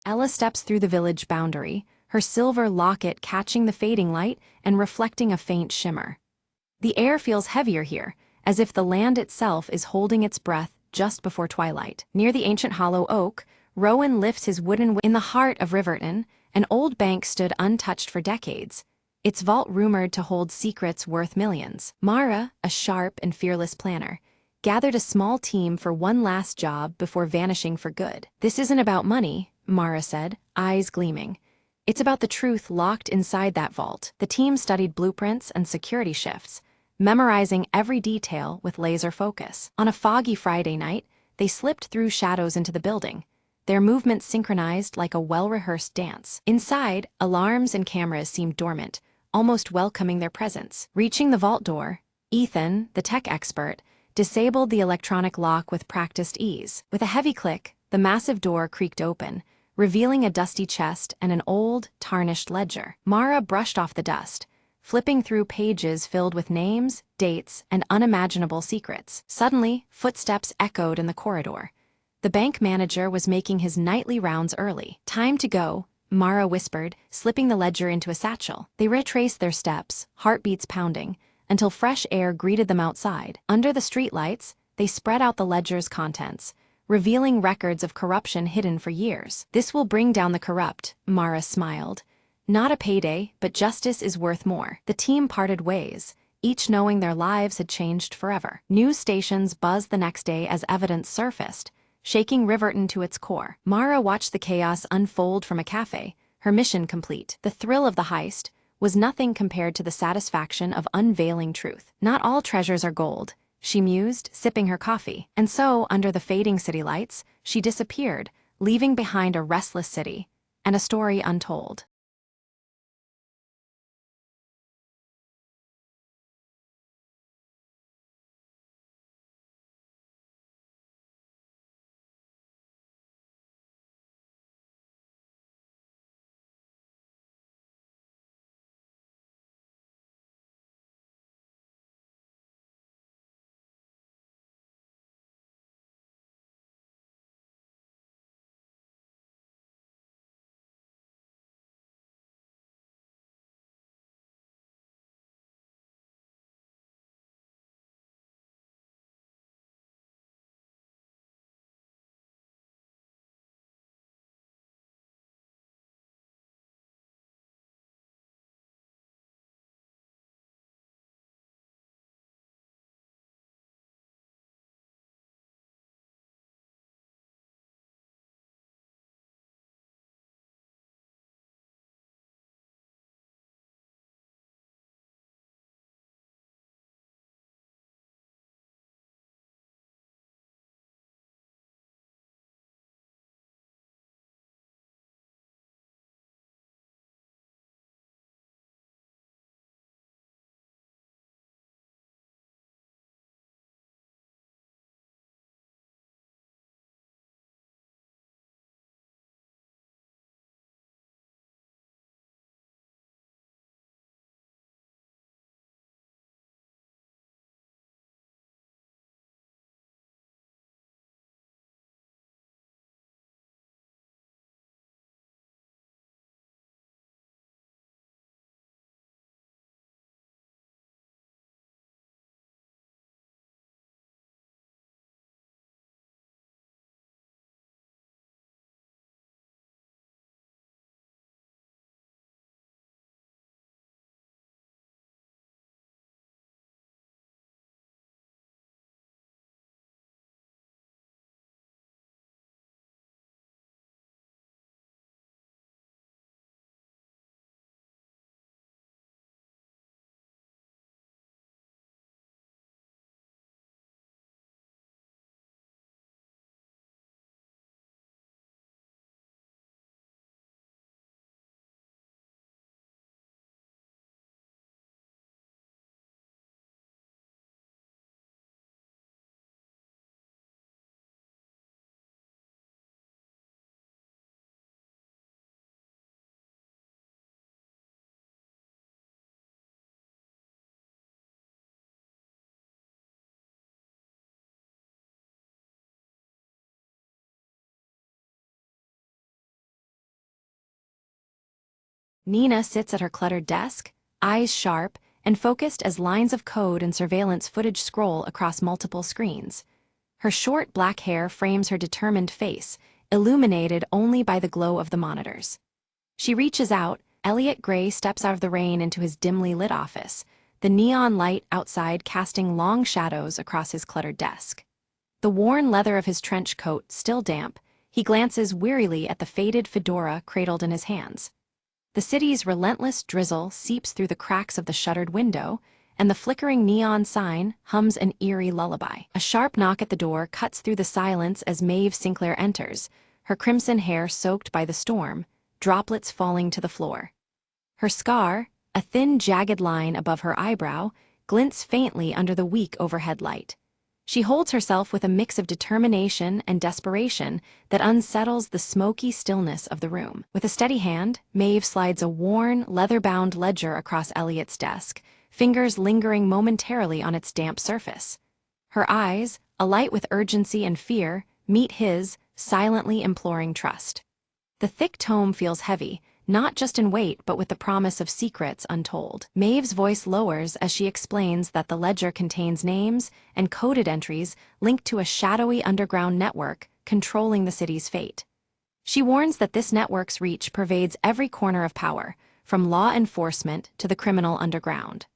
Ella steps through the village boundary, her silver locket catching the fading light and reflecting a faint shimmer. The air feels heavier here, as if the land itself is holding its breath just before twilight. Near the ancient hollow oak, Rowan lifts his wooden in the heart of Riverton. An old bank stood untouched for decades, its vault rumored to hold secrets worth millions. Mara, a sharp and fearless planner, gathered a small team for one last job before vanishing for good. "This isn't about money," Mara said, eyes gleaming. "It's about the truth locked inside that vault." The team studied blueprints and security shifts, memorizing every detail with laser focus. On a foggy Friday night, they slipped through shadows into the building, their movements synchronized like a well-rehearsed dance. Inside, alarms and cameras seemed dormant, almost welcoming their presence. Reaching the vault door, Ethan, the tech expert, disabled the electronic lock with practiced ease. With a heavy click, the massive door creaked open, revealing a dusty chest and an old, tarnished ledger. Mara brushed off the dust, flipping through pages filled with names, dates, and unimaginable secrets. Suddenly, footsteps echoed in the corridor. The bank manager was making his nightly rounds early. "Time to go," Mara whispered, slipping the ledger into a satchel. They retraced their steps, heartbeats pounding, until fresh air greeted them outside. Under the streetlights, they spread out the ledger's contents, revealing records of corruption hidden for years. "This will bring down the corrupt," Mara smiled. "Not a payday, but justice is worth more." The team parted ways, each knowing their lives had changed forever. News stations buzzed the next day as evidence surfaced, shaking Riverton to its core. Mara watched the chaos unfold from a cafe, her mission complete. The thrill of the heist was nothing compared to the satisfaction of unveiling truth. "Not all treasures are gold," she mused, sipping her coffee. And so, under the fading city lights, she disappeared, leaving behind a restless city and a story untold. Nina sits at her cluttered desk, eyes sharp and focused as lines of code and surveillance footage scroll across multiple screens. Her short black hair frames her determined face, illuminated only by the glow of the monitors. She reaches out. Elliot Gray steps out of the rain into his dimly lit office, the neon light outside casting long shadows across his cluttered desk. The worn leather of his trench coat still damp, he glances wearily at the faded fedora cradled in his hands. The city's relentless drizzle seeps through the cracks of the shuttered window, and the flickering neon sign hums an eerie lullaby. A sharp knock at the door cuts through the silence as Maeve Sinclair enters, her crimson hair soaked by the storm, droplets falling to the floor. Her scar, a thin jagged line above her eyebrow, glints faintly under the weak overhead light. She holds herself with a mix of determination and desperation that unsettles the smoky stillness of the room. With a steady hand, Maeve slides a worn, leather-bound ledger across Elliot's desk, fingers lingering momentarily on its damp surface. Her eyes, alight with urgency and fear, meet his, silently imploring trust. The thick tome feels heavy, not just in weight but with the promise of secrets untold. Maeve's voice lowers as she explains that the ledger contains names and coded entries linked to a shadowy underground network controlling the city's fate. She warns that this network's reach pervades every corner of power, from law enforcement to the criminal underground.